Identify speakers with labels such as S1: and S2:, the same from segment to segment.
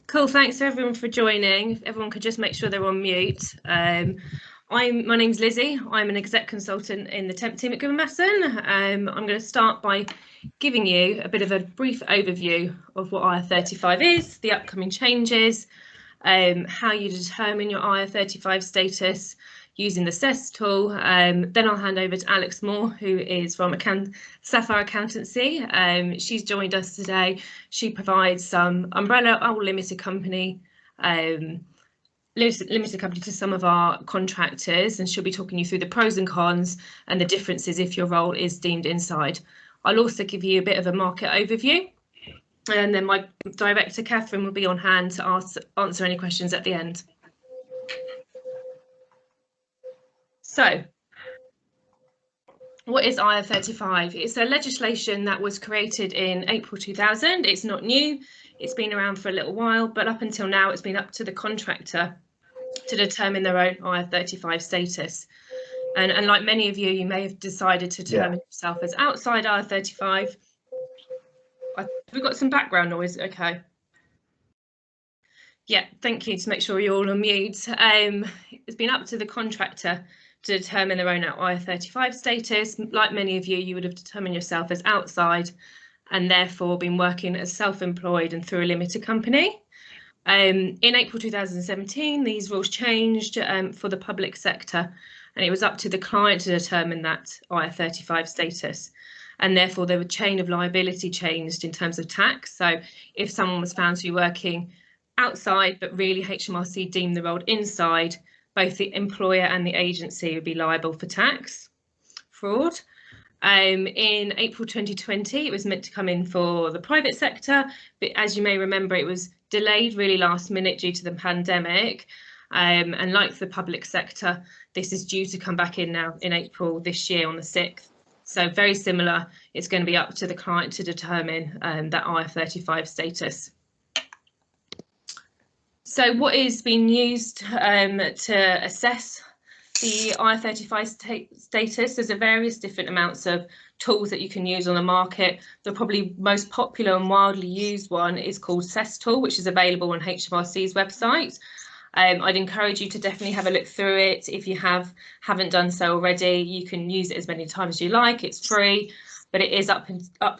S1: Cool, thanks to everyone for joining. If everyone could just make sure they're on mute. My name's Lizzie. I'm an exec consultant in the Temp team at Goodman Masson. I'm going to start by giving you a bit of a brief overview of what IR35 is, the upcoming changes, how you determine your IR35 status using the CES tool. Then I'll hand over to Alex Moore, who is from Sapphire Accountancy. She's joined us today. She provides some umbrella or limited company to some of our contractors, and she'll be talking you through the pros and cons and the differences if your role is deemed inside. I'll also give you a bit of a market overview, and then my director Catherine will be on hand to answer any questions at the end. So, what is IR35? It's a legislation that was created in April 2000. It's not new. It's been around for a little while, but up until now, it's been up to the contractor to determine their own IR35 status. And like many of you, you may have decided to determine yourself as outside IR35. We've got some background noise. Okay. Yeah, thank you, to make sure you're all on mute. It's been up to the contractor to determine their own IR35 status. Like many of you, you would have determined yourself as outside and therefore been working as self-employed and through a limited company. In April 2017, these rules changed for the public sector, and it was up to the client to determine that IR35 status. And therefore, the chain of liability changed in terms of tax. So if someone was found to be working outside, but really HMRC deemed the role inside, both the employer and the agency would be liable for tax fraud. In April 2020, it was meant to come in for the private sector, but as you may remember, it was delayed really last minute due to the pandemic. And like the public sector, this is due to come back in now in April this year on the 6th. So very similar, it's going to be up to the client to determine that IR35 status. So what is being used to assess the IR35 status? There's various different amounts of tools that you can use on the market. The probably most popular and widely used one is called CES tool, which is available on HMRC's website. I'd encourage you to definitely have a look through it. If you haven't done so already, you can use it as many times as you like. It's free, but it is up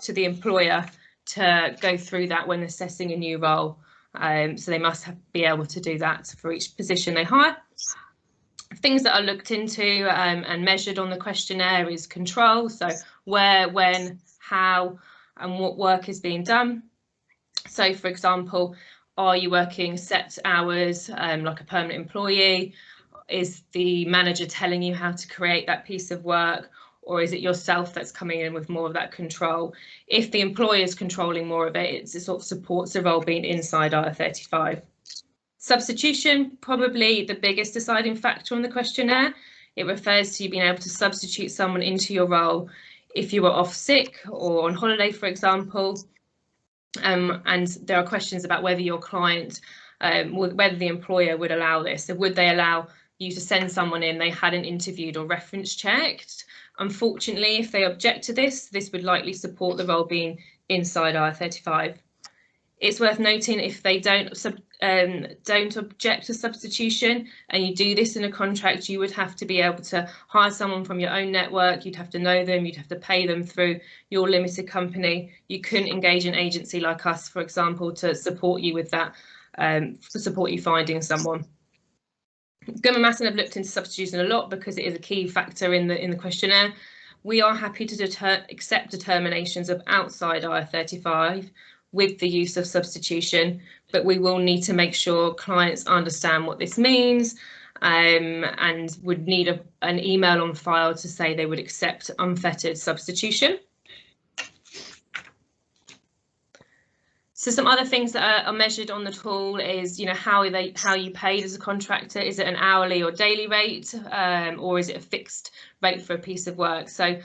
S1: to the employer to go through that when assessing a new role. So they must be able to do that for each position they hire. Things that are looked into and measured on the questionnaire is control. So where, when, how, and what work is being done. So, for example, are you working set hours like a permanent employee? Is the manager telling you how to create that piece of work? Or is it yourself that's coming in with more of that control? If the employer is controlling more of it, it sort of supports the role being inside IR35. Substitution, probably the biggest deciding factor on the questionnaire. It refers to you being able to substitute someone into your role if you were off sick or on holiday, for example. And there are questions about whether your client, whether the employer would allow this. So would they allow you to send someone in they hadn't interviewed or reference checked? Unfortunately, if they object to this, this would likely support the role being inside IR35. It's worth noting if they don't object to substitution and you do this in a contract, you would have to be able to hire someone from your own network. You'd have to know them. You'd have to pay them through your limited company. You couldn't engage an agency like us, for example, to support you with that, to support you finding someone. Goodman Masson have looked into substitution a lot because it is a key factor in the questionnaire. We are happy to accept determinations of outside IR35 with the use of substitution, but we will need to make sure clients understand what this means and would need an email on file to say they would accept unfettered substitution. So some other things that are measured on the tool is, how you paid as a contractor. Is it an hourly or daily rate, or is it a fixed rate for a piece of work? So,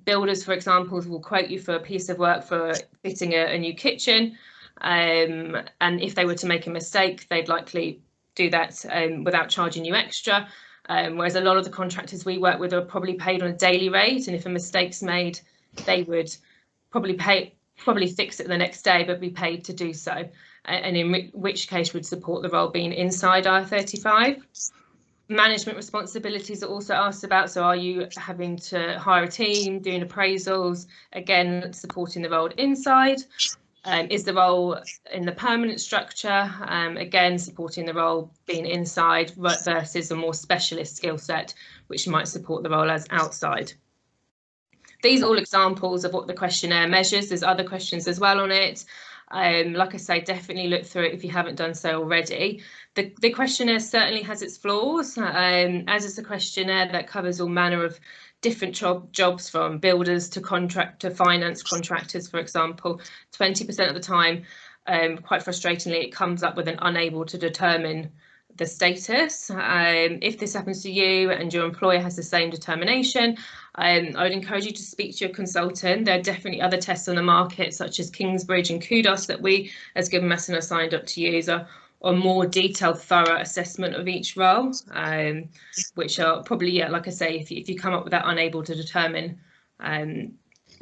S1: builders, for example, will quote you for a piece of work for fitting a new kitchen, and if they were to make a mistake, they'd likely do that without charging you extra. Whereas a lot of the contractors we work with are probably paid on a daily rate, and if a mistake's made, they would probably fix it the next day, but be paid to do so. and in which case would support the role being inside IR35. Management responsibilities are also asked about. So are you having to hire a team, doing appraisals, again, supporting the role inside? Is the role in the permanent structure, again, supporting the role being inside versus a more specialist skill set, which might support the role as outside. These are all examples of what the questionnaire measures. There's other questions as well on it. Like I say, definitely look through it if you haven't done so already. The questionnaire certainly has its flaws, as is the questionnaire that covers all manner of different jobs, from builders to finance contractors, for example. 20% of the time, quite frustratingly, it comes up with an unable to determine the status. If this happens to you and your employer has the same determination, I would encourage you to speak to your consultant. There are definitely other tests on the market, such as Kingsbridge and Kudos, that we as Goodman Messon are signed up to use, a more detailed, thorough assessment of each role, which are probably, like I say, if you come up with that unable to determine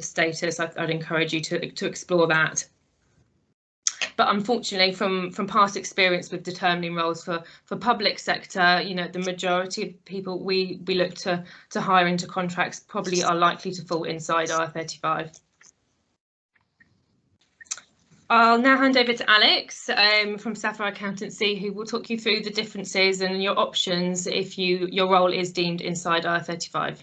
S1: status, I'd encourage you to explore that. But unfortunately, from past experience with determining roles for public sector, the majority of people we look to hire into contracts probably are likely to fall inside IR35. I'll now hand over to Alex from Sapphire Accountancy, who will talk you through the differences and your options if your role is deemed inside IR35.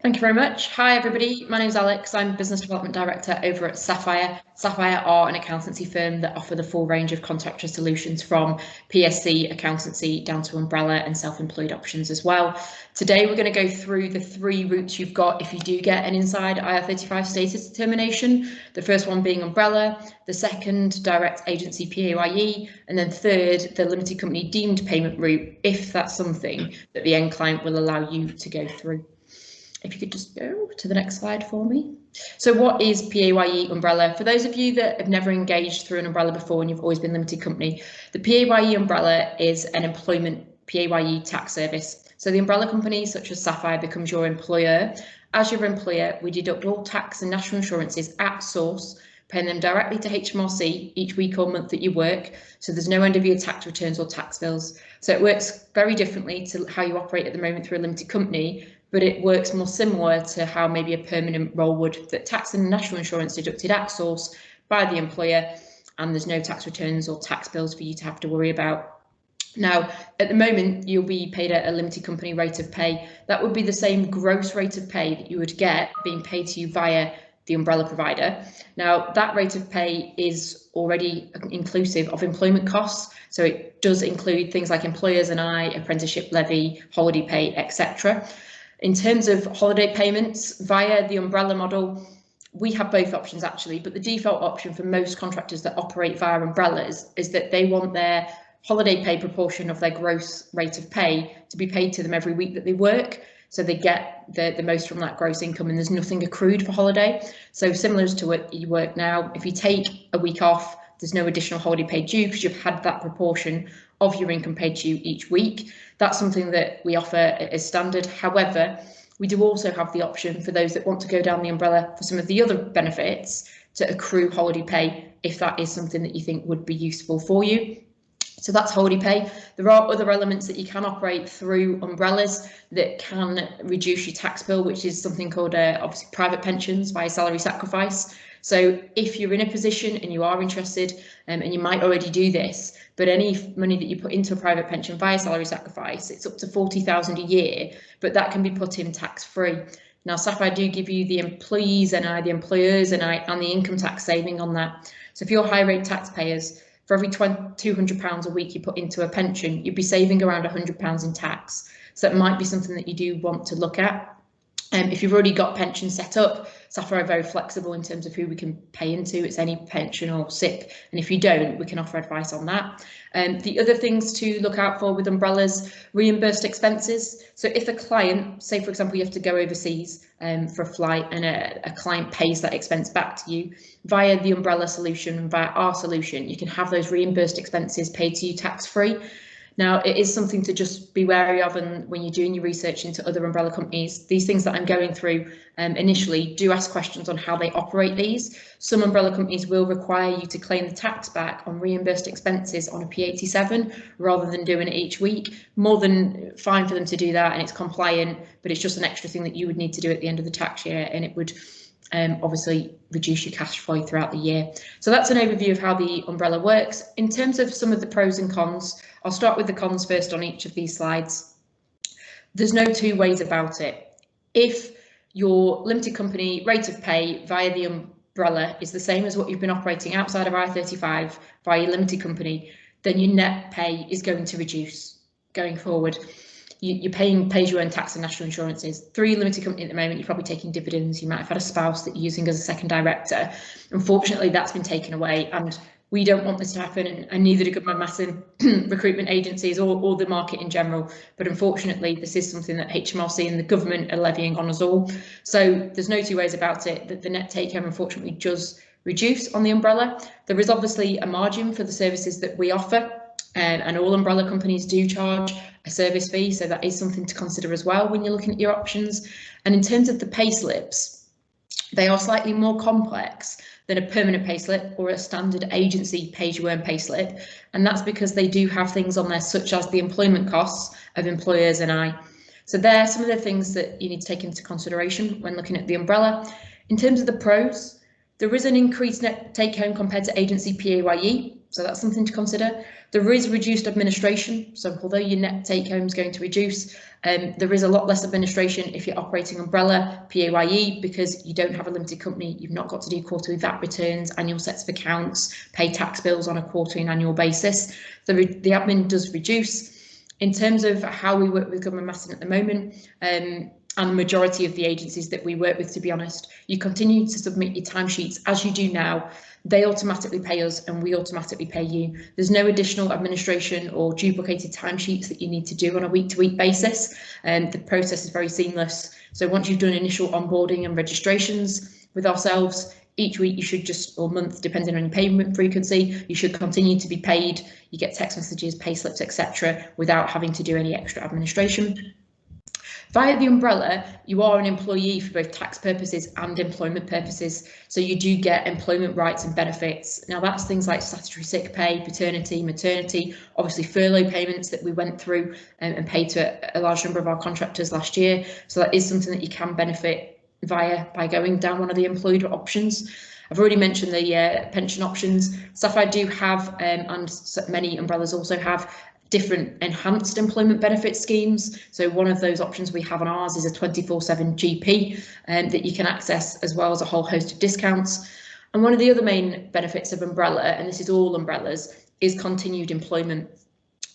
S2: Thank you very much. Hi everybody, my name is Alex. I'm Business Development Director over at Sapphire. Sapphire are an accountancy firm that offer the full range of contractor solutions, from PSC accountancy down to umbrella and self-employed options as well. Today we're going to go through the 3 routes you've got if you do get an inside IR35 status determination. The first one being umbrella, the second direct agency PAYE, and then third the limited company deemed payment route, if that's something that the end client will allow you to go through. If you could just go to the next slide for me. So what is PAYE umbrella? For those of you that have never engaged through an umbrella before and you've always been limited company, the PAYE umbrella is an employment PAYE tax service. So the umbrella company, such as Sapphire, becomes your employer. As your employer, we deduct all tax and national insurances at source, paying them directly to HMRC each week or month that you work. So there's no end of year tax returns or tax bills. So it works very differently to how you operate at the moment through a limited company, but it works more similar to how maybe a permanent role would, that tax and national insurance deducted at source by the employer, and there's no tax returns or tax bills for you to have to worry about. Now, at the moment, you'll be paid at a limited company rate of pay. That would be the same gross rate of pay that you would get being paid to you via the umbrella provider. Now, that rate of pay is already inclusive of employment costs. So it does include things like employers and apprenticeship levy, holiday pay, etc. In terms of holiday payments via the umbrella model, we have both options actually, but the default option for most contractors that operate via umbrellas is that they want their holiday pay proportion of their gross rate of pay to be paid to them every week that they work. So they get the most from that gross income, and there's nothing accrued for holiday. So similar to what you work now, if you take a week off, there's no additional holiday pay due because you've had that proportion of your income paid to you each week. That's something that we offer as standard. However, we do also have the option for those that want to go down the umbrella for some of the other benefits to accrue holiday pay if that is something that you think would be useful for you. So that's holiday pay. There are other elements that you can operate through umbrellas that can reduce your tax bill, which is something called obviously private pensions via salary sacrifice. So if you're in a position and you are interested, and you might already do this, but any money that you put into a private pension via salary sacrifice, it's up to 40,000 a year, but that can be put in tax free. Now, Sapphire do give you the employees and the employers and the income tax saving on that. So if you're high rate taxpayers, for every £200 a week you put into a pension, you'd be saving around £100 in tax. So that might be something that you do want to look at. If you've already got pensions set up, Sapphire are very flexible in terms of who we can pay into. It's any pension or SIP, and if you don't, we can offer advice on that. The other things to look out for with umbrellas, reimbursed expenses. So if a client, say for example, you have to go overseas for a flight, and a client pays that expense back to you, via the umbrella solution, via our solution, you can have those reimbursed expenses paid to you tax free. Now, it is something to just be wary of, and when you're doing your research into other umbrella companies, these things that I'm going through initially, do ask questions on how they operate these. Some umbrella companies will require you to claim the tax back on reimbursed expenses on a P87 rather than doing it each week. More than fine for them to do that, and it's compliant, but it's just an extra thing that you would need to do at the end of the tax year, and it would obviously reduce your cash flow throughout the year. So that's an overview of how the umbrella works. In terms of some of the pros and cons, I'll start with the cons first on each of these slides. There's no two ways about it. If your limited company rate of pay via the umbrella is the same as what you've been operating outside of IR35 via your limited company, then your net pay is going to reduce going forward. You're paying pay-as-you-earn tax and national insurances. Through your limited company at the moment, you're probably taking dividends. You might have had a spouse that you're using as a second director. Unfortunately, that's been taken away, and we don't want this to happen, and neither do Goodman Masson recruitment agencies or the market in general. But unfortunately, this is something that HMRC and the government are levying on us all. So there's no two ways about it, that the net take home unfortunately does reduce on the umbrella. There is obviously a margin for the services that we offer, and all umbrella companies do charge a service fee, so that is something to consider as well when you're looking at your options. And in terms of the pay slips, they are slightly more complex than a permanent payslip or a standard agency pay-as-you-earn payslip, and that's because they do have things on there such as the employment costs of employers and I. So there are some of the things that you need to take into consideration when looking at the umbrella. In terms of the pros, there is an increased net take home compared to agency PAYE, so that's something to consider. There is reduced administration, so although your net take home is going to reduce, there is a lot less administration if you're operating umbrella PAYE, because you don't have a limited company. You've not got to do quarterly VAT returns, annual sets of accounts, pay tax bills on a quarterly and annual basis. The admin does reduce. In terms of how we work with Goodman Masson at the moment, and the majority of the agencies that we work with, to be honest, you continue to submit your timesheets as you do now. They automatically pay us and we automatically pay you. There's no additional administration or duplicated timesheets that you need to do on a week-to-week basis. And the process is very seamless. So once you've done initial onboarding and registrations with ourselves, each week you should just, or month, depending on your payment frequency, you should continue to be paid. You get text messages, pay slips, etc., without having to do any extra administration. Via the umbrella, you are an employee for both tax purposes and employment purposes, so you do get employment rights and benefits. Now that's things like statutory sick pay, paternity, maternity, obviously furlough payments that we went through and paid to a large number of our contractors last year. So that is something that you can benefit by going down one of the employed options. I've already mentioned the pension options. Sapphire do have, and many umbrellas also have, different enhanced employment benefit schemes. So one of those options we have on ours is a 24/7 GP that you can access, as well as a whole host of discounts. And one of the other main benefits of umbrella, and this is all umbrellas, is continued employment.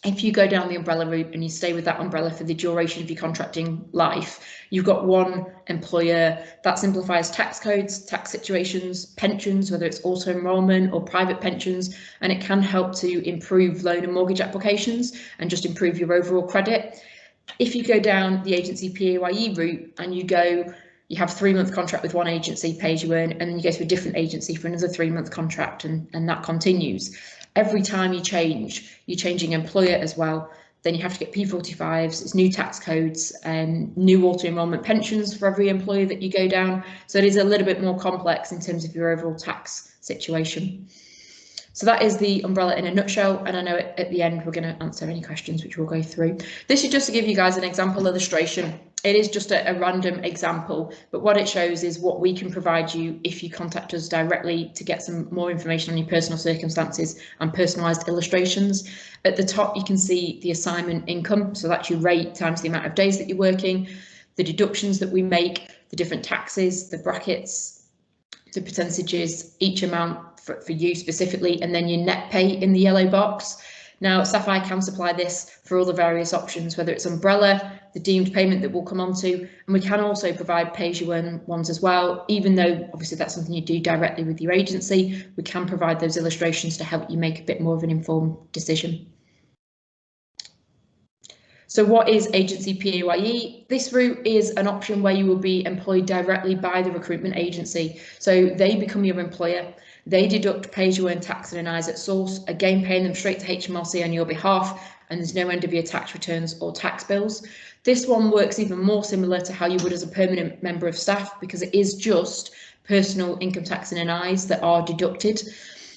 S2: If you go down the umbrella route and you stay with that umbrella for the duration of your contracting life, you've got one employer. That simplifies tax codes, tax situations, pensions, whether it's auto enrolment or private pensions, and it can help to improve loan and mortgage applications and just improve your overall credit. If you go down the agency PAYE route and you have a 3-month contract with one agency, pay as you earn, and then you go to a different agency for another 3-month contract, and that continues. Every time you change, you're changing employer as well. Then you have to get P45s, it's new tax codes, and new auto enrolment pensions for every employer that you go down. So it is a little bit more complex in terms of your overall tax situation. So that is the umbrella in a nutshell, and I know at the end we're going to answer any questions which we'll go through. This is just to give you guys an example illustration. It is just a random example, but what it shows is what we can provide you if you contact us directly to get some more information on your personal circumstances and personalised illustrations. At the top you can see the assignment income, so that's your rate times the amount of days that you're working, the deductions that we make, the different taxes, the brackets, the percentages, each amount for you specifically, and then your net pay in the yellow box. Now Sapphire can supply this for all the various options, whether it's umbrella, the deemed payment that we'll come on to, and we can also provide pay-as-you-earn ones as well. Even though obviously that's something you do directly with your agency, we can provide those illustrations to help you make a bit more of an informed decision. So what is agency PAYE? This route is an option where you will be employed directly by the recruitment agency. So they become your employer. They deduct pay-as-you-earn tax and NIs at source, again paying them straight to HMRC on your behalf, and there's no end of year tax returns or tax bills. This one works even more similar to how you would as a permanent member of staff, because it is just personal income tax and NIs that are deducted.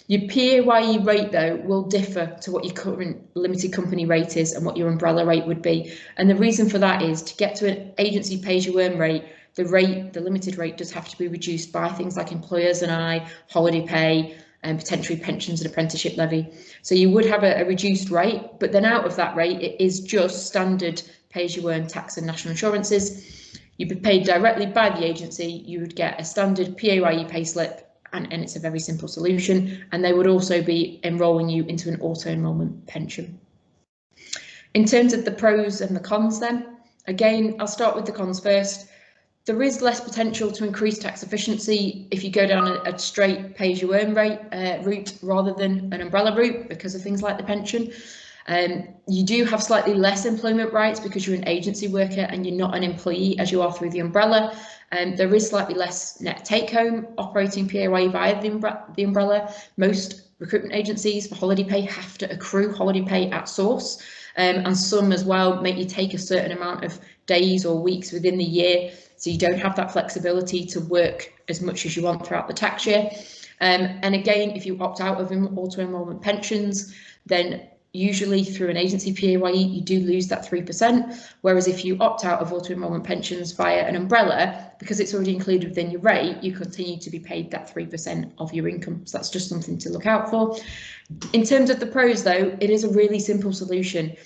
S2: Your PAYE rate, though, will differ to what your current limited company rate is and what your umbrella rate would be. And the reason for that is to get to an agency pay-as-you-earn rate, the limited rate does have to be reduced by things like employers NI, holiday pay, and potentially pensions and apprenticeship levy. So you would have a reduced rate, but then out of that rate, it is just standard pay-as-you-earn tax and national insurances. You'd be paid directly by the agency. You would get a standard PAYE payslip, and it's a very simple solution. And they would also be enrolling you into an auto-enrolment pension. In terms of the pros and the cons then, again, I'll start with the cons first. There is less potential to increase tax efficiency if you go down a straight pay-as-you-earn rate route rather than an umbrella route because of things like the pension. You do have slightly less employment rights because you're an agency worker and you're not an employee as you are through the umbrella. There is slightly less net take-home operating PAYE via the umbrella. Most recruitment agencies for holiday pay have to accrue holiday pay at source, and some as well make you take a certain amount of days or weeks within the year, so you don't have that flexibility to work as much as you want throughout the tax year. And again, if you opt out of auto-enrolment pensions, then usually through an agency PAYE, you do lose that 3%, whereas if you opt out of auto-enrolment pensions via an umbrella, because it's already included within your rate, you continue to be paid that 3% of your income. So that's just something to look out for. In terms of the pros, though, it is a really simple solution.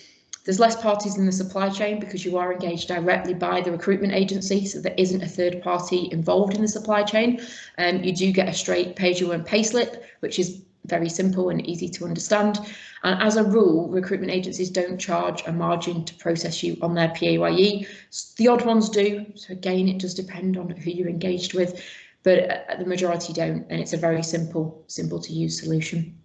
S2: There's less parties in the supply chain because you are engaged directly by the recruitment agency, so there isn't a third party involved in the supply chain. You do get a straight pay-as-you-earn payslip, which is very simple and easy to understand. And as a rule, recruitment agencies don't charge a margin to process you on their PAYE. The odd ones do. So again, it does depend on who you're engaged with, but the majority don't. And it's a very simple to use solution.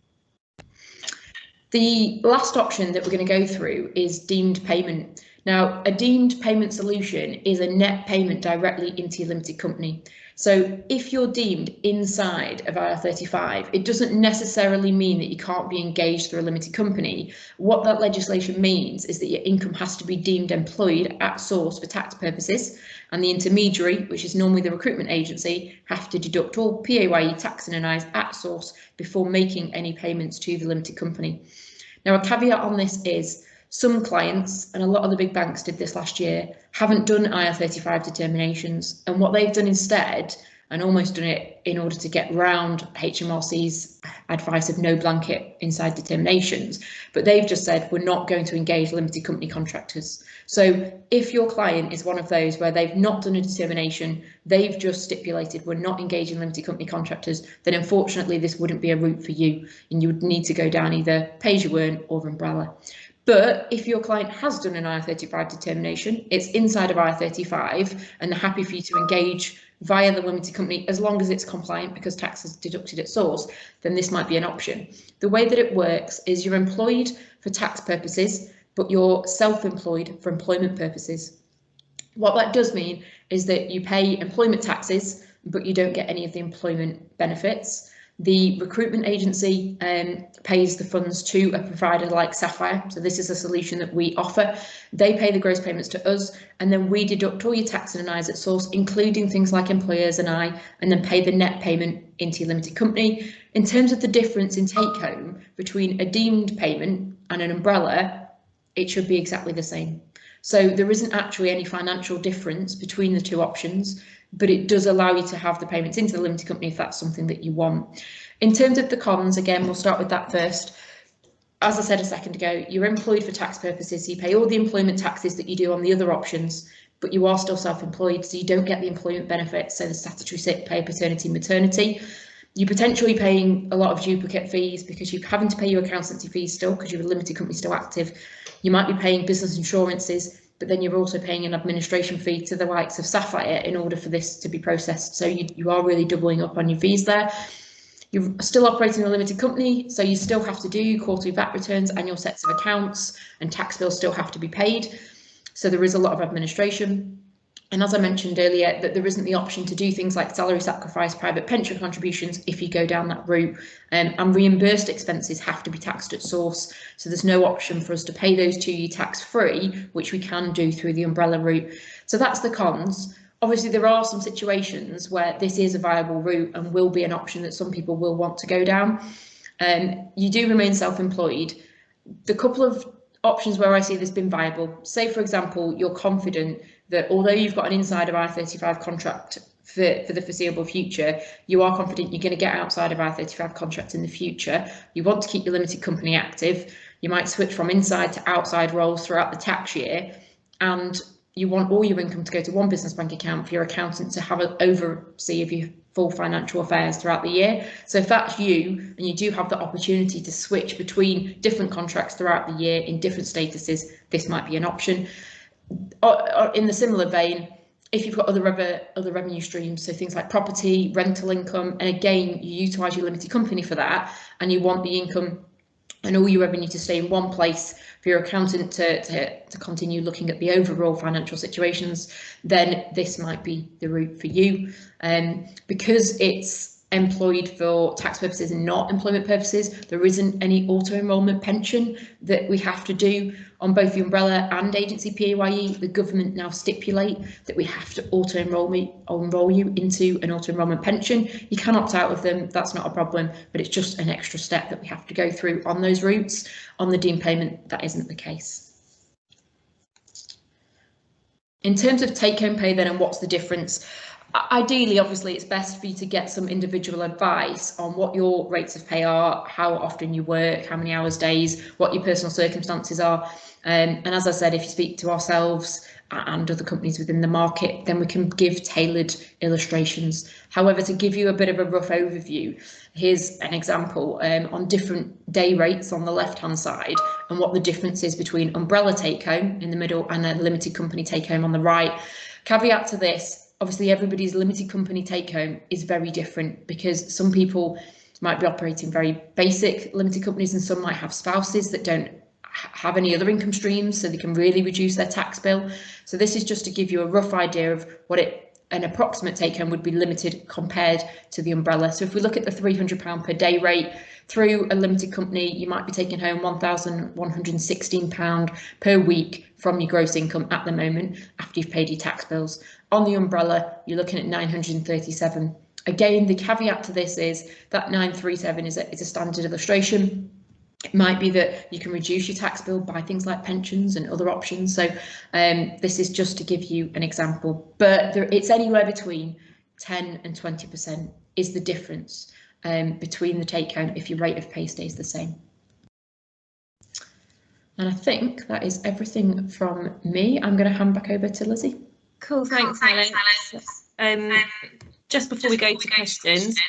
S2: The last option that we're going to go through is deemed payment. Now, a deemed payment solution is a net payment directly into your limited company. So if you're deemed inside of IR35, it doesn't necessarily mean that you can't be engaged through a limited company. What that legislation means is that your income has to be deemed employed at source for tax purposes, and the intermediary, which is normally the recruitment agency, have to deduct all PAYE tax and NIs at source before making any payments to the limited company. Now, a caveat on this is some clients, and a lot of the big banks did this last year, haven't done IR35 determinations, and what they've done instead, and almost done it in order to get round HMRC's advice of no blanket inside determinations, but they've just said we're not going to engage limited company contractors. So if your client is one of those where they've not done a determination, they've just stipulated we're not engaging limited company contractors, then unfortunately this wouldn't be a route for you, and you would need to go down either pay-as-you-earn or umbrella. But if your client has done an IR35 determination, it's inside of IR35 and they're happy for you to engage via the limited company as long as it's compliant because tax is deducted at source, then this might be an option. The way that it works is you're employed for tax purposes, but you're self-employed for employment purposes. What that does mean is that you pay employment taxes, but you don't get any of the employment benefits. The recruitment agency pays the funds to a provider like Sapphire. So this is a solution that we offer. They pay the gross payments to us, and then we deduct all your tax and NIs at source, including things like employers NI, and then pay the net payment into your limited company. In terms of the difference in take home between a deemed payment and an umbrella, it should be exactly the same. So there isn't actually any financial difference between the two options, but it does allow you to have the payments into the limited company if that's something that you want. In terms of the cons, again, we'll start with that first. As I said a second ago, you're employed for tax purposes, so you pay all the employment taxes that you do on the other options, but you are still self-employed, so you don't get the employment benefits, so the statutory sick pay, paternity, maternity. You're potentially paying a lot of duplicate fees because you're having to pay your accountancy fees still because you're a limited company still active. You might be paying business insurances, but then you're also paying an administration fee to the likes of Sapphire in order for this to be processed. So you are really doubling up on your fees there. You're still operating a limited company, so you still have to do quarterly VAT returns, annual sets of accounts, and tax bills still have to be paid. So there is a lot of administration. And as I mentioned earlier, that there isn't the option to do things like salary sacrifice, private pension contributions if you go down that route, and reimbursed expenses have to be taxed at source. So there's no option for us to pay those to you tax-free, which we can do through the umbrella route. So that's the cons. Obviously, there are some situations where this is a viable route and will be an option that some people will want to go down. You do remain self-employed. The couple of options where I see this being viable, say for example, you're confident that although you've got an inside of IR35 contract for the foreseeable future, you are confident you're going to get outside of IR35 contracts in the future. You want to keep your limited company active. You might switch from inside to outside roles throughout the tax year, and you want all your income to go to one business bank account for your accountant to have an oversee of your full financial affairs throughout the year. So if that's you, and you do have the opportunity to switch between different contracts throughout the year in different statuses, this might be an option. Or in the similar vein, if you've got other revenue streams, so things like property, rental income, and again, you utilise your limited company for that, and you want the income and all your revenue to stay in one place for your accountant to continue looking at the overall financial situations, then this might be the route for you. Because it's employed for tax purposes and not employment purposes, there isn't any auto-enrolment pension that we have to do on both the umbrella and agency PAYE. The government now stipulate that we have to enroll you into an auto-enrolment pension. You can opt out of them, that's not a problem, but it's just an extra step that we have to go through on those routes. On the deemed payment, that isn't the case. In terms of take-home pay then, and what's the difference? Ideally, obviously, it's best for you to get some individual advice on what your rates of pay are, how often you work, how many hours, days, what your personal circumstances are. And as I said, if you speak to ourselves and other companies within the market, then we can give tailored illustrations. However, to give you a bit of a rough overview, here's an example on different day rates on the left-hand side and what the difference is between umbrella take-home in the middle and a limited company take-home on the right. Caveat to this, obviously everybody's limited company take-home is very different because some people might be operating very basic limited companies and some might have spouses that don't have any other income streams, so they can really reduce their tax bill. So this is just to give you a rough idea of what an approximate take-home would be limited compared to the umbrella. So if we look at the £300 per day rate through a limited company, you might be taking home £1,116 per week from your gross income at the moment after you've paid your tax bills. On the umbrella, you're looking at 937. Again, the caveat to this is that 937 is a standard illustration. It might be that you can reduce your tax bill by things like pensions and other options. So this is just to give you an example, but it's anywhere between 10 and 20% is the difference between the take home if your rate of pay stays the same. And I think that is everything from me. I'm going to hand back over to Lizzie.
S1: Cool, thanks, Alex. Just before we go to questions,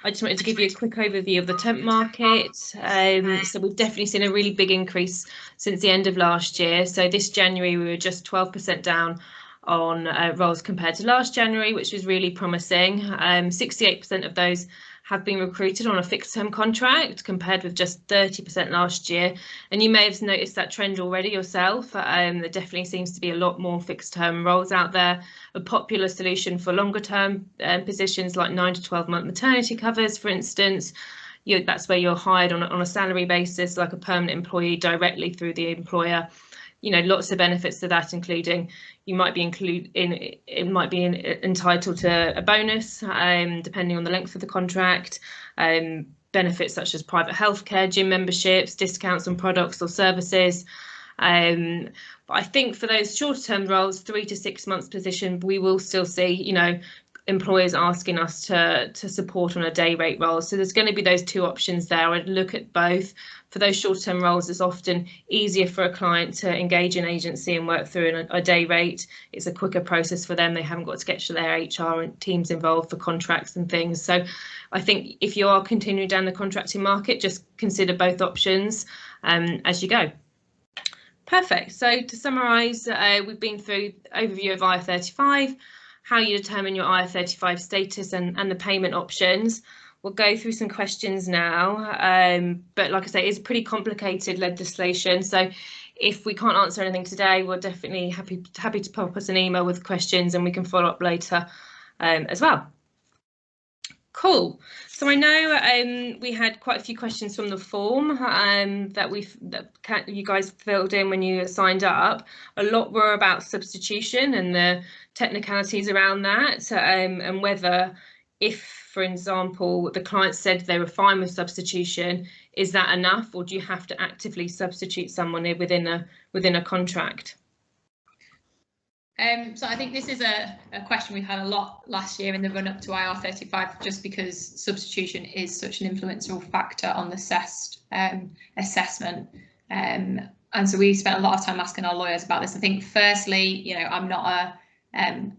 S1: I just wanted to give you a quick overview of the temp market. So we've definitely seen a really big increase since the end of last year. So this January, we were just 12% down on roles compared to last January, which was really promising. 68% of those have been recruited on a fixed term contract compared with just 30% last year. And you may have noticed that trend already yourself. There definitely seems to be a lot more fixed term roles out there. A popular solution for longer term positions like 9 to 12 month maternity covers, for instance. That's where you're hired on a salary basis, like a permanent employee directly through the employer. Lots of benefits to that, including you might be entitled to a bonus depending on the length of the contract. Benefits such as private healthcare, gym memberships, discounts on products or services. But I think for those shorter term roles, 3 to 6 months position, we will still see, employers asking us to support on a day rate role. So there's going to be those two options there. I'd look at both. For those short-term roles, it's often easier for a client to engage an agency and work through a day rate. It's a quicker process for them. They haven't got to get their HR teams involved for contracts and things. So I think if you are continuing down the contracting market, just consider both options as you go. Perfect. So to summarise, we've been through overview of IR35, how you determine your IR35 status and the payment options. We'll go through some questions now, but like I say, it's pretty complicated legislation. So if we can't answer anything today, we're definitely happy to pop us an email with questions, and we can follow up later as well. Cool. So I know we had quite a few questions from the form that you guys filled in when you signed up. A lot were about substitution and the technicalities around that, and whether, if, for example, the client said they were fine with substitution, is that enough, or do you have to actively substitute someone within a contract?
S2: So I think this is a question we've had a lot last year in the run up to IR35, just because substitution is such an influential factor on the assessment. And so we spent a lot of time asking our lawyers about this. I think firstly, I'm not an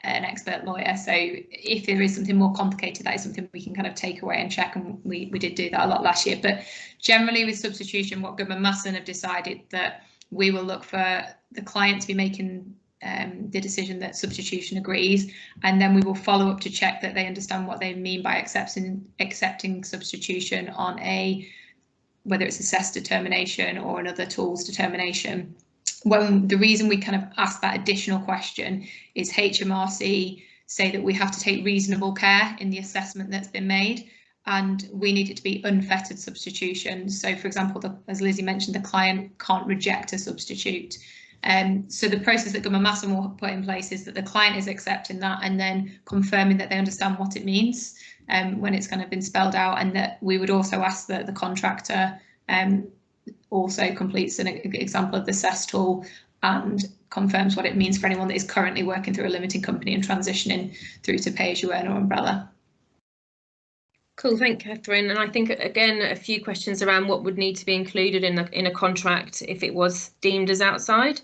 S2: expert lawyer, so if there is something more complicated, that is something we can kind of take away and check, and we did do that a lot last year. But generally with substitution, what Goodman Masson have decided that we will look for the client to be making the decision that substitution agrees, and then we will follow up to check that they understand what they mean by accepting substitution on whether it's assessed determination or another tools determination. The reason we kind of ask that additional question is HMRC say that we have to take reasonable care in the assessment that's been made, and we need it to be unfettered substitution. So, for example, as Lizzie mentioned, the client can't reject a substitute. So the process that Goodman Masson will put in place is that the client is accepting that and then confirming that they understand what it means when it's kind of been spelled out, and that we would also ask that the contractor also completes an example of the assess tool and confirms what it means for anyone that is currently working through a limited company and transitioning through to pay as you earn or umbrella.
S1: Cool, thank you, Catherine. And I think, again, a few questions around what would need to be included in a contract if it was deemed as outside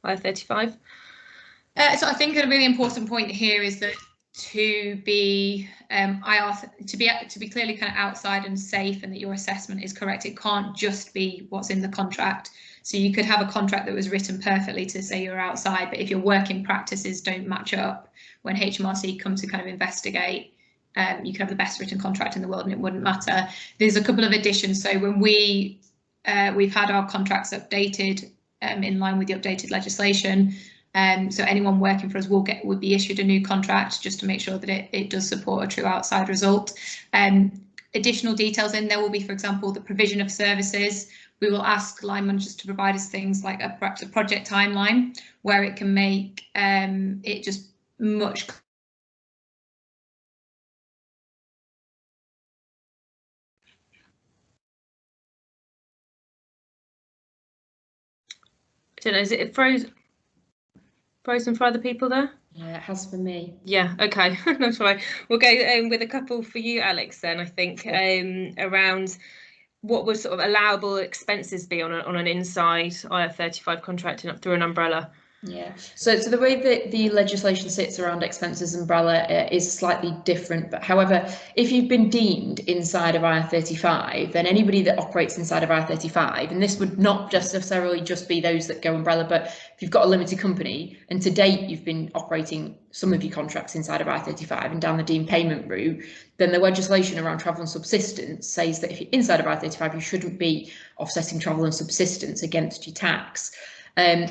S1: IR35.
S2: So I think a really important point here is that to be clearly kind of outside and safe, and that your assessment is correct, it can't just be what's in the contract. So you could have a contract that was written perfectly to say you're outside, but if your working practices don't match up, when HMRC come to kind of investigate, you could have the best written contract in the world and it wouldn't matter. There's a couple of additions. So when we've had our contracts updated in line with the updated legislation, so anyone working for us would be issued a new contract just to make sure that it does support a true outside result. Additional details in there will be, for example, the provision of services. We will ask line managers to provide us things like perhaps a project timeline, where it can make it just much
S1: I don't know, is it frozen for other people there?
S2: Yeah, it has for me.
S1: Yeah, okay, that's fine. We'll go with a couple for you, Alex, then, I think, around what would sort of allowable expenses be on an inside IR35 contracting up through an umbrella.
S2: Yeah, so the way that the legislation sits around expenses umbrella is slightly different. But however, if you've been deemed inside of IR35, then anybody that operates inside of IR35, and this would not necessarily just be those that go umbrella, but if you've got a limited company and to date you've been operating some of your contracts inside of IR35 and down the deemed payment route, then the legislation around travel and subsistence says that if you're inside of IR35, you shouldn't be offsetting travel and subsistence against your tax.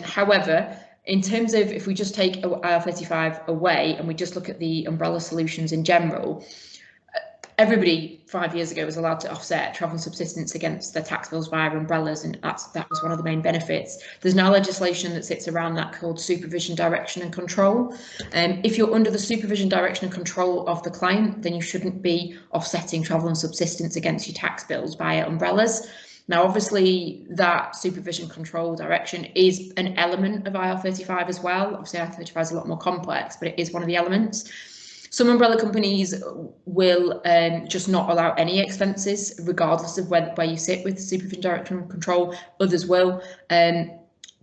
S2: However, in terms of if we just take IR35 away and we just look at the umbrella solutions in general, everybody 5 years ago was allowed to offset travel and subsistence against their tax bills via umbrellas, and that was one of the main benefits. There's now legislation that sits around that called supervision, direction and control. If you're under the supervision, direction and control of the client, then you shouldn't be offsetting travel and subsistence against your tax bills via umbrellas. Now, obviously, that supervision, control, direction is an element of IR35 as well. Obviously, IR35 is a lot more complex, but it is one of the elements. Some umbrella companies will just not allow any expenses, regardless of where you sit with supervision, direction and control. Others will.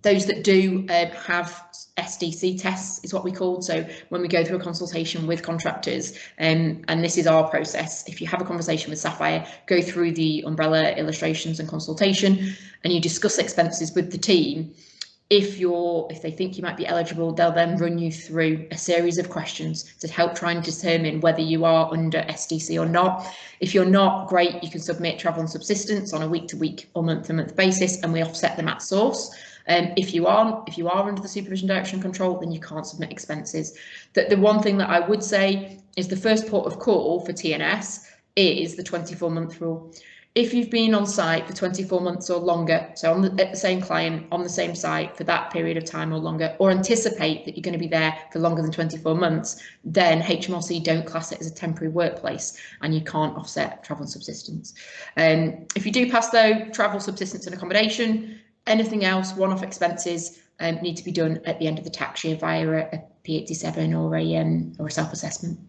S2: Those that do have SDC tests is what we call. So when we go through a consultation with contractors, and this is our process, if you have a conversation with Sapphire, go through the umbrella illustrations and consultation, and you discuss expenses with the team. If they think you might be eligible, they'll then run you through a series of questions to help try and determine whether you are under SDC or not. If you're not, great, you can submit travel and subsistence on a week-to-week or month-to-month basis, and we offset them at source. If you are under the supervision, direction and control, then you can't submit expenses. The one thing that I would say is the first port of call for TNS is the 24-month rule. If you've been on site for 24 months or longer, so at the same client, on the same site for that period of time or longer, or anticipate that you're going to be there for longer than 24 months, then HMRC don't class it as a temporary workplace and you can't offset travel and subsistence. If you do pass though, travel, subsistence and accommodation, anything else, one-off expenses need to be done at the end of the tax year via a P87 or a self-assessment.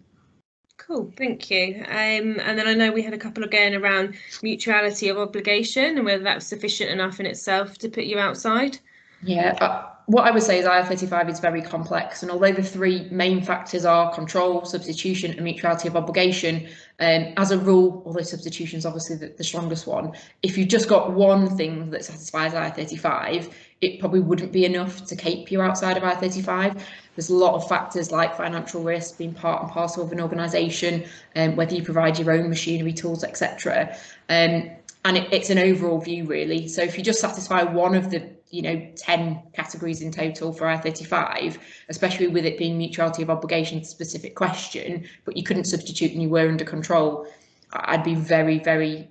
S1: Cool, thank you. And then I know we had a couple again around mutuality of obligation and whether that's sufficient enough in itself to put you outside.
S2: Yeah, what I would say is IR35 is very complex, and although the three main factors are control, substitution and mutuality of obligation, as a rule, although substitution is obviously the strongest one, if you've just got one thing that satisfies IR35, it probably wouldn't be enough to keep you outside of IR35. There's a lot of factors like financial risk, being part and parcel of an organisation, whether you provide your own machinery, tools, etc. And it's an overall view really. So if you just satisfy one of the 10 categories in total for IR35, especially with it being mutuality of obligation specific question, but you couldn't substitute and you were under control, I'd be very, very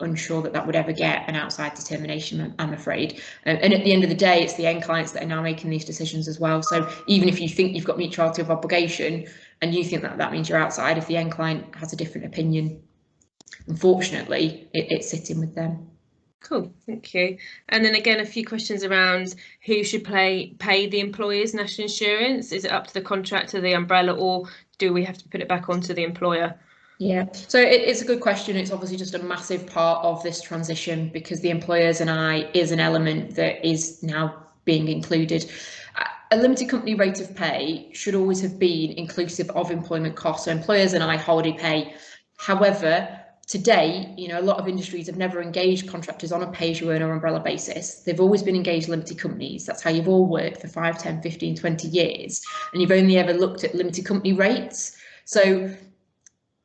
S2: unsure that would ever get an outside determination, I'm afraid. And at the end of the day, it's the end clients that are now making these decisions as well. So even if you think you've got mutuality of obligation and you think that means you're outside, if the end client has a different opinion, unfortunately, it's sitting with them.
S1: Cool, thank you. And then again, a few questions around who should pay the employer's national insurance. Is it up to the contractor, the umbrella, or do we have to put it back onto the employer?
S2: Yeah, so it's a good question. It's obviously just a massive part of this transition because the employers and I is an element that is now being included. A limited company rate of pay should always have been inclusive of employment costs, so employers and I holiday pay. However, today, a lot of industries have never engaged contractors on a pay-as-you-earn or umbrella basis. They've always been engaged limited companies. That's how you've all worked for 5, 10, 15, 20 years. And you've only ever looked at limited company rates. So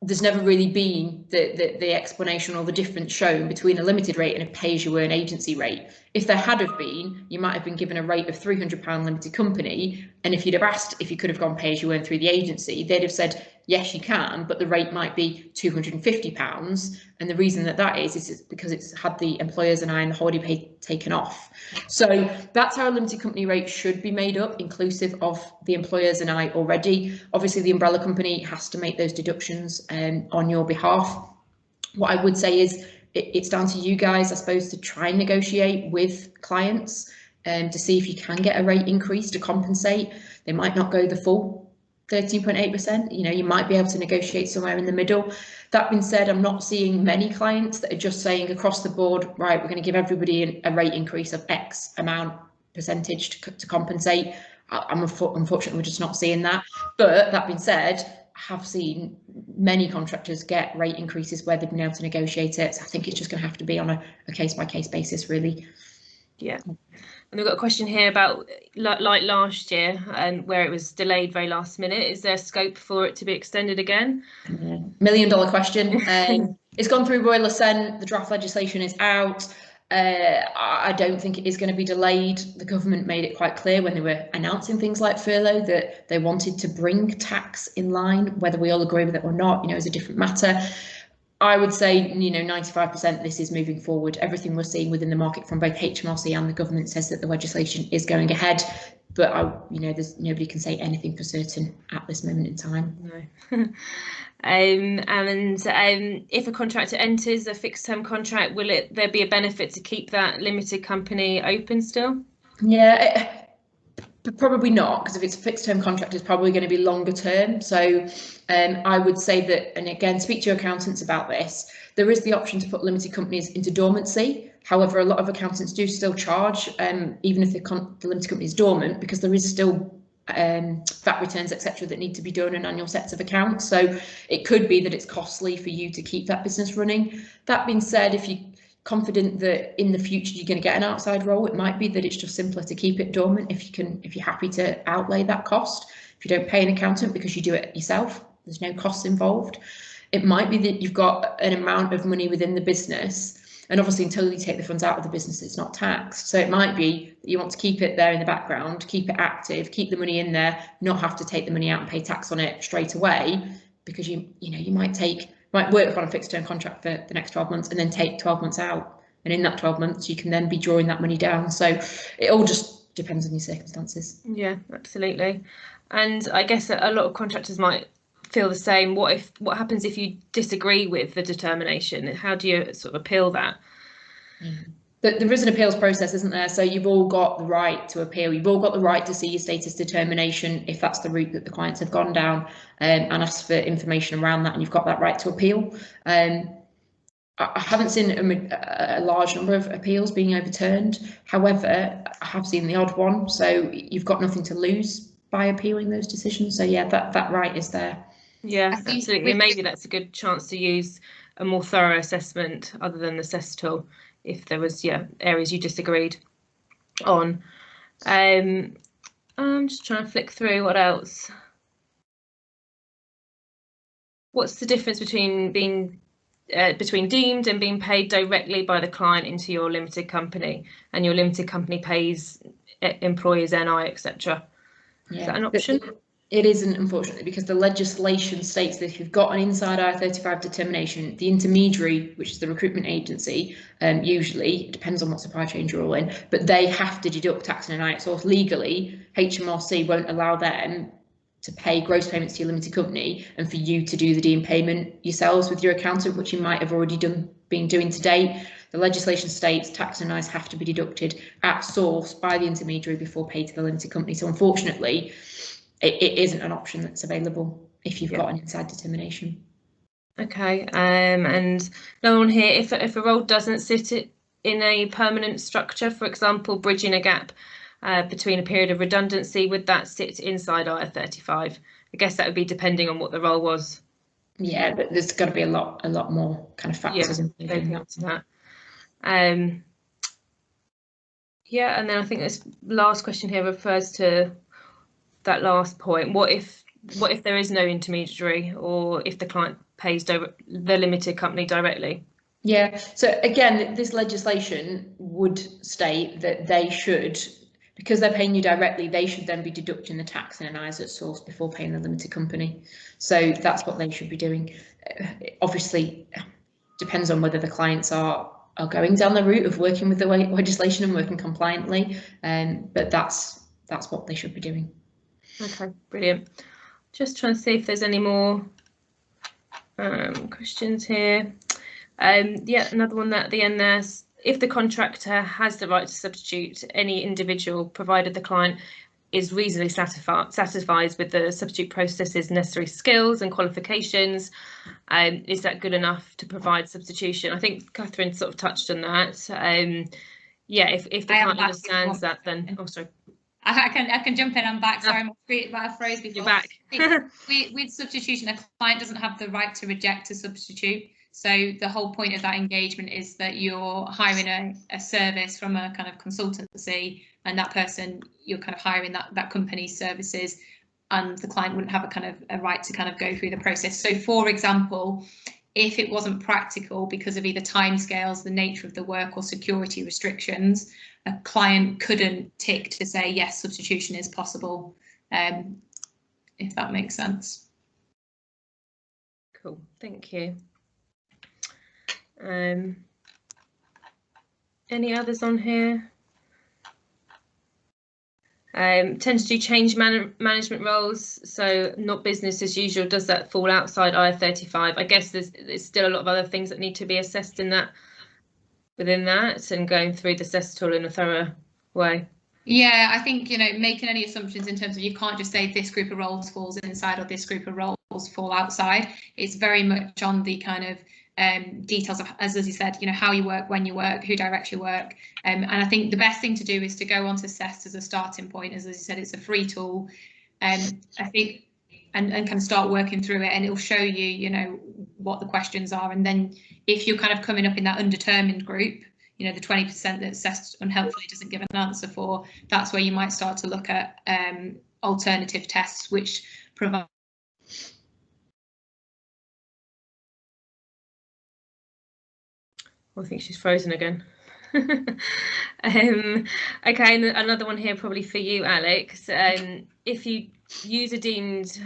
S2: there's never really been the explanation or the difference shown between a limited rate and a pay-as-you-earn agency rate. If there had have been, you might have been given a rate of £300 limited company, and if you'd have asked if you could have gone pay-as-you-earn through the agency, they'd have said, yes, you can, but the rate might be £250. And the reason that is because it's had the employers and I and the holiday pay taken off. So that's how a limited company rate should be made up, inclusive of the employers and I already. Obviously, the umbrella company has to make those deductions on your behalf. What I would say is it's down to you guys, I suppose, to try and negotiate with clients to see if you can get a rate increase to compensate. They might not go the full 13.8%, you might be able to negotiate somewhere in the middle. That being said, I'm not seeing many clients that are just saying across the board, right, we're going to give everybody a rate increase of X amount percentage to compensate. Unfortunately, we're just not seeing that. But that being said, I have seen many contractors get rate increases where they've been able to negotiate it. So I think it's just going to have to be on a case-by-case basis, really.
S1: Yeah. And we've got a question here about like last year where it was delayed very last minute. Is there scope for it to be extended again?
S2: $1 million question. It's gone through Royal Assent. The draft legislation is out. I don't think it is going to be delayed. The government made it quite clear when they were announcing things like furlough that they wanted to bring tax in line. Whether we all agree with it or not, is a different matter. I would say, 95% this is moving forward. Everything we're seeing within the market from both HMRC and the government says that the legislation is going ahead. But there's nobody can say anything for certain at this moment in time.
S1: No. And if a contractor enters a fixed term contract, will there be a benefit to keep that limited company open still?
S2: Yeah. Probably not, because if it's a fixed term contract, it's probably going to be longer term. So I would say that, and again, speak to your accountants about this, there is the option to put limited companies into dormancy. However, a lot of accountants do still charge, even if the limited company is dormant, because there is still VAT returns, etc., that need to be done and annual sets of accounts. So it could be that it's costly for you to keep that business running. That being said, if you confident that in the future you're going to get an outside role, it might be that it's just simpler to keep it dormant if you're happy to outlay that cost. If you don't pay an accountant because you do it yourself, there's no costs involved. It might be that you've got an amount of money within the business, And obviously, until you take the funds out of the business, it's not taxed. So it might be that you want to keep it there in the background, keep it active, keep the money in there, not have to take the money out and pay tax on it straight away, because you might work on a fixed term contract for the next 12 months and then take 12 months out. And in that 12 months, you can then be drawing that money down. So it all just depends on your circumstances.
S1: Yeah, absolutely. And I guess a lot of contractors might feel the same. What happens if you disagree with the determination? How do you sort of appeal that?
S2: There is an appeals process, isn't there? So you've all got the right to appeal. You've all got the right to see your status determination if that's the route that the clients have gone down, and ask for information around that, and you've got that right to appeal. I haven't seen a large number of appeals being overturned. However, I have seen the odd one. So you've got nothing to lose by appealing those decisions. So yeah, that right is there.
S1: Yeah, absolutely. Maybe that's a good chance to use a more thorough assessment other than the assess tool if there was areas you disagreed on. I'm just trying to flick through what else. What's the difference between being deemed and being paid directly by the client into your limited company, and your limited company pays employers NI, etc.? Is that an option?
S2: It isn't, unfortunately, because the legislation states that if you've got an inside IR35 determination, the intermediary, which is the recruitment agency, usually, it depends on what supply chain you're all in, but they have to deduct tax and NI at source. Legally, HMRC won't allow them to pay gross payments to your limited company and for you to do the deemed payment yourselves with your accountant, which you might have already been doing to date. The legislation states tax and NIs have to be deducted at source by the intermediary before paid to the limited company. So unfortunately, it isn't an option that's available if you've got an inside determination. Okay,
S1: and another one here, if a role doesn't sit in a permanent structure, for example, bridging a gap between a period of redundancy, would that sit inside IR35? I guess that would be depending on what the role was.
S2: Yeah, but there's got to be a lot more kind of factors in
S1: that. Yeah, and then I think this last question here refers to that last point. What if there is no intermediary, or if the client pays the limited company directly?
S2: Yeah, so again, this legislation would state that they should, because they're paying you directly, they should then be deducting the tax and NIs at source before paying the limited company. So that's what they should be doing. Obviously, depends on whether the clients are going down the route of working with the legislation and working compliantly, but that's what they should be doing.
S1: Okay, brilliant. Just trying to see if there's any more questions here. Yeah, another one at the end there. If the contractor has the right to substitute any individual, provided the client is reasonably satisfied with the substitute process's necessary skills and qualifications, is that good enough to provide substitution? I think Catherine sort of touched on that. Yeah, if the client understands that, then sorry.
S3: I can jump in. I'm back. Sorry, I froze before.
S1: You're back.
S3: With substitution, a client doesn't have the right to reject a substitute. So the whole point of that engagement is that you're hiring a service from a kind of consultancy, and that person, you're kind of hiring that company's services, and the client wouldn't have a right to kind of go through the process. So, for example, if it wasn't practical because of either timescales, the nature of the work, or security restrictions, a client couldn't tick to say yes, substitution is possible, if that makes sense.
S1: Cool, thank you. Any others on here? Tend to do change management roles, so not business as usual. Does that fall outside IR35? I guess there's still a lot of other things that need to be assessed within that, and going through the assess tool in a thorough way.
S3: Yeah, I think, making any assumptions in terms of, you can't just say this group of roles falls inside or this group of roles fall outside. It's very much on the kind of details of, as you said, how you work, when you work, who directs your work, and I think the best thing to do is to go on to assess as a starting point. As you said, it's a free tool, I think, and kind of start working through it, and it'll show you, what the questions are, and then if you're kind of coming up in that undetermined group, the 20% that assessed unhelpfully doesn't give an answer for, that's where you might start to look at alternative tests which provide.
S1: I think she's frozen again. Okay, and another one here probably for you, Alex. If you use a deemed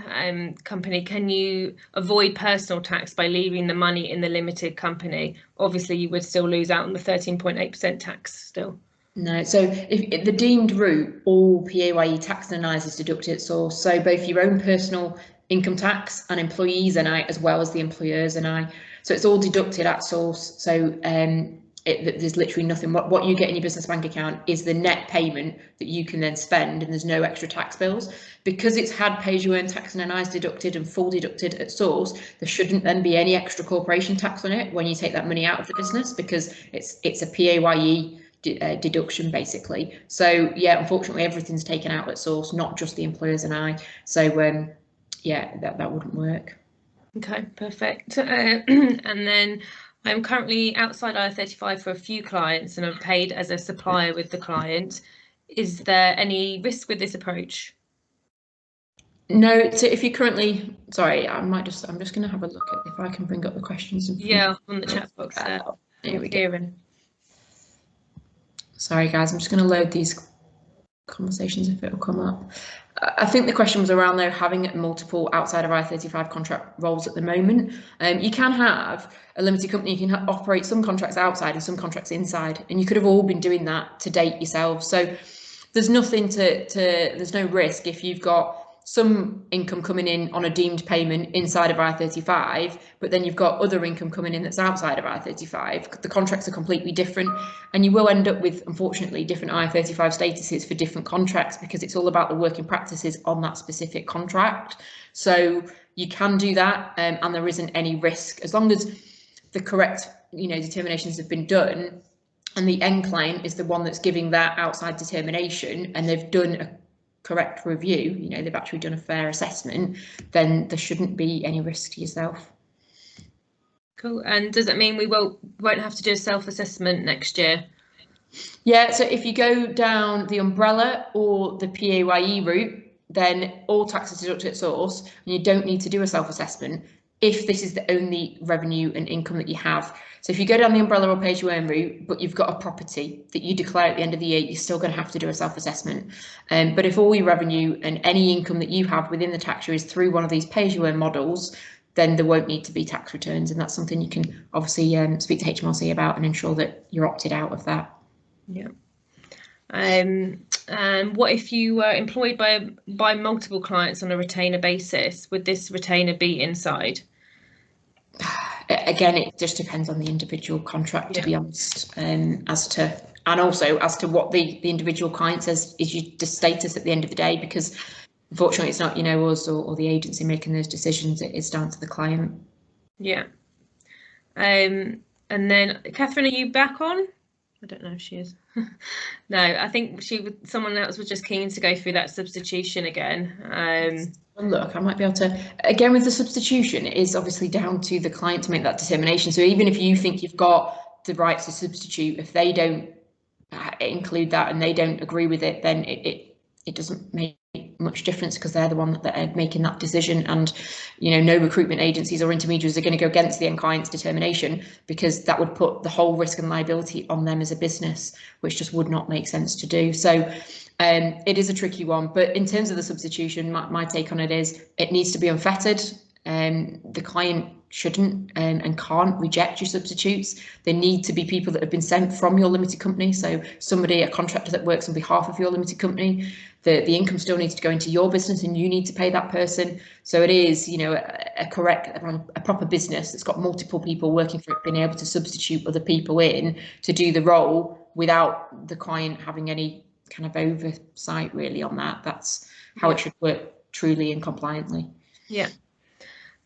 S1: company, can you avoid personal tax by leaving the money in the limited company? Obviously, you would still lose out on the 13.8% tax still.
S2: No, so if the deemed route, all PAYE tax and NI is deducted at source. So both your own personal income tax and employees NI, as well as the employers NI. So it's all deducted at source. So there's literally nothing. What you get in your business bank account is the net payment that you can then spend, and there's no extra tax bills. Because it's had pay as you earn tax and NIs deducted and full deducted at source, there shouldn't then be any extra corporation tax on it when you take that money out of the business, because it's a PAYE deduction basically. So yeah, unfortunately everything's taken out at source, not just the employers and I. So yeah, that wouldn't work.
S1: Okay, perfect. And then I'm currently outside IR35 for a few clients and I'm paid as a supplier with the client. Is there any risk with this approach?
S2: No, so if you currently, sorry, I'm just going to have a look at if I can bring up the questions.
S1: Yeah, on the chat box there.
S2: Here we go. Sorry guys, I'm just going to load these conversations if it'll come up. I think the question was around though having multiple outside of IR35 contract roles at the moment. You can have a limited company, you can operate some contracts outside and some contracts inside, and you could have all been doing that to date yourselves. So there's nothing there's no risk if you've got some income coming in on a deemed payment inside of IR35, but then you've got other income coming in that's outside of IR35. The contracts are completely different, and you will end up with, unfortunately, different IR35 statuses for different contracts because it's all about the working practices on that specific contract. So you can do that, and there isn't any risk as long as the correct, determinations have been done, and the end client is the one that's giving that outside determination, and they've done a correct review, they've actually done a fair assessment, then there shouldn't be any risk to yourself.
S1: Cool. And does it mean we won't have to do a self-assessment next year?
S2: Yeah, so if you go down the umbrella or the PAYE route, then all tax is deducted at source and you don't need to do a self-assessment if this is the only revenue and income that you have. So if you go down the umbrella or pay as you earn route, but you've got a property that you declare at the end of the year, you're still going to have to do a self-assessment. But if all your revenue and any income that you have within the tax year is through one of these pay as you earn models, then there won't need to be tax returns. And that's something you can obviously speak to HMRC about and ensure that you're opted out of that.
S1: Yeah. And what if you were employed by multiple clients on a retainer basis? Would this retainer be inside?
S2: Again, it just depends on the individual contract, to be honest, as to what the individual client says is the status at the end of the day, because unfortunately it's not us or the agency making those decisions. It is down to the client.
S1: Yeah. And then Catherine, are you back on? I don't know if she is. No, I think someone else was just keen to go through that substitution again.
S2: Look, I might be able to, again, with the substitution, it is obviously down to the client to make that determination. So even if you think you've got the right to substitute, if they don't include that and they don't agree with it, then it doesn't make much difference because they're the one that are making that decision. And no recruitment agencies or intermediaries are going to go against the end client's determination, because that would put the whole risk and liability on them as a business, which just would not make sense to do. So it is a tricky one, but in terms of the substitution, my take on it is it needs to be unfettered. The client shouldn't and can't reject your substitutes. They need to be people that have been sent from your limited company. So a contractor that works on behalf of your limited company, the income still needs to go into your business and you need to pay that person. So it is, a proper business that's got multiple people working for it, being able to substitute other people in to do the role without the client having any kind of oversight really on that. That's how it should work truly and compliantly. Yeah.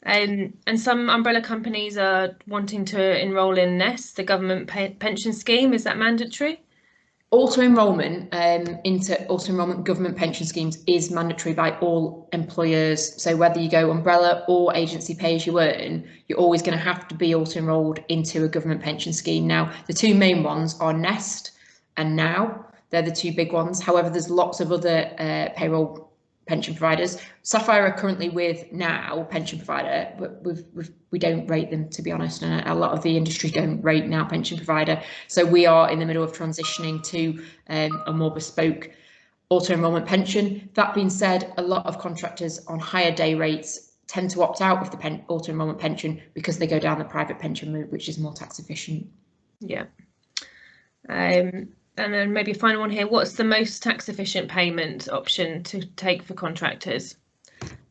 S1: And some umbrella companies are wanting to enrol in NEST, the government pension scheme. Is that mandatory?
S2: Auto-enrolment into auto-enrolment government pension schemes is mandatory by all employers. So whether you go umbrella or agency pay as you earn, you're always going to have to be auto-enrolled into a government pension scheme. Now, the two main ones are NEST and NOW. They're the two big ones. However, there's lots of other payroll pension providers. Sapphire are currently with now pension provider, but we don't rate them, to be honest, and a lot of the industry don't rate now pension provider. So we are in the middle of transitioning to a more bespoke auto enrolment pension. That being said, a lot of contractors on higher day rates tend to opt out of the auto enrolment pension because they go down the private pension route, which is more tax efficient.
S1: Yeah. And then maybe a final one here. What's the most tax efficient payment option to take for contractors?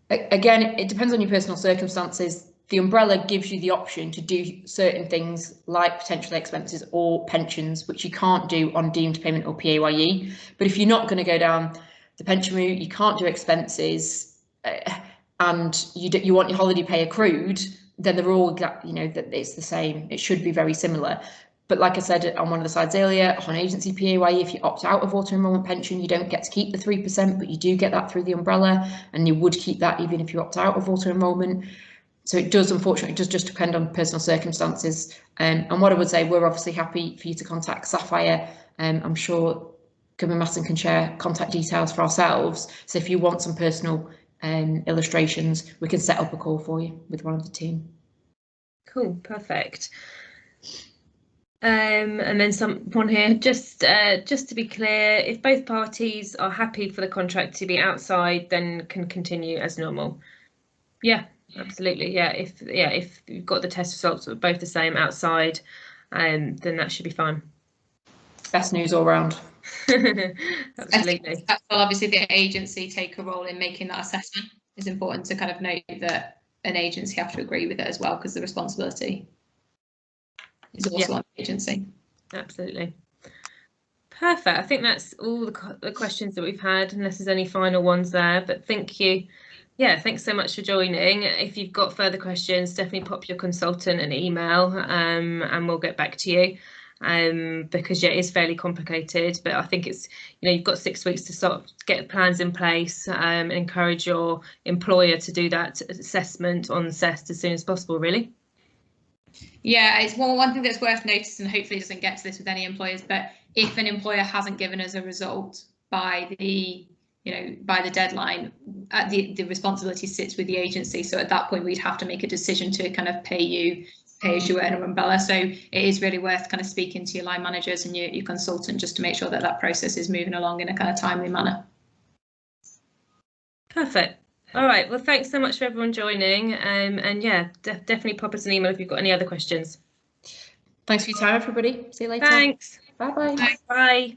S2: Again, it depends on your personal circumstances. The umbrella gives you the option to do certain things like potential expenses or pensions, which you can't do on deemed payment or PAYE. But if you're not going to go down the pension route, you can't do expenses, and you want your holiday pay accrued, then they're all, you know, that it's the same. It should be very similar. But like I said on one of the slides earlier, on agency PAYE, if you opt out of auto enrolment pension, you don't get to keep the 3%, but you do get that through the umbrella, and you would keep that even if you opt out of auto enrolment. So it does, unfortunately, it does just depend on personal circumstances. And what I would say, we're obviously happy for you to contact Sapphire. I'm sure Goodman Masson can share contact details for ourselves. So if you want some personal illustrations, we can set up a call for you with one of the team.
S1: Cool, perfect. And then someone here, just to be clear, if both parties are happy for the contract to be outside, then can continue as normal. Yeah, absolutely. Yeah, if you've got the test results that are both the same outside, then that should be fine.
S2: Best news all round.
S1: Absolutely.
S3: Well, obviously the agency take a role in making that assessment. It's important to kind of note that an agency have to agree with it as well, because the responsibility is also on the agency. Absolutely.
S1: Perfect. I think that's all the questions that we've had, unless there's any final ones there. But thank you. Yeah, thanks so much for joining. If you've got further questions, definitely pop your consultant an email, and we'll get back to you. Because yeah, it is fairly complicated, but I think it's, you know, you've got 6 weeks to sort of get plans in place, and encourage your employer to do that assessment on CEST as soon as possible, really.
S3: Yeah, it's one thing that's worth noticing, and hopefully doesn't get to this with any employers, but if an employer hasn't given us a result by the deadline, the responsibility sits with the agency. So at that point, we'd have to make a decision to kind of pay as you earn or umbrella. So it is really worth kind of speaking to your line managers and your consultant just to make sure that that process is moving along in a kind of timely manner.
S1: Perfect. All right, well, thanks so much for everyone joining, and yeah, definitely pop us an email if you've got any other questions.
S2: Thanks for your time, everybody. See you later.
S1: Thanks.
S2: Bye-bye.
S1: Bye.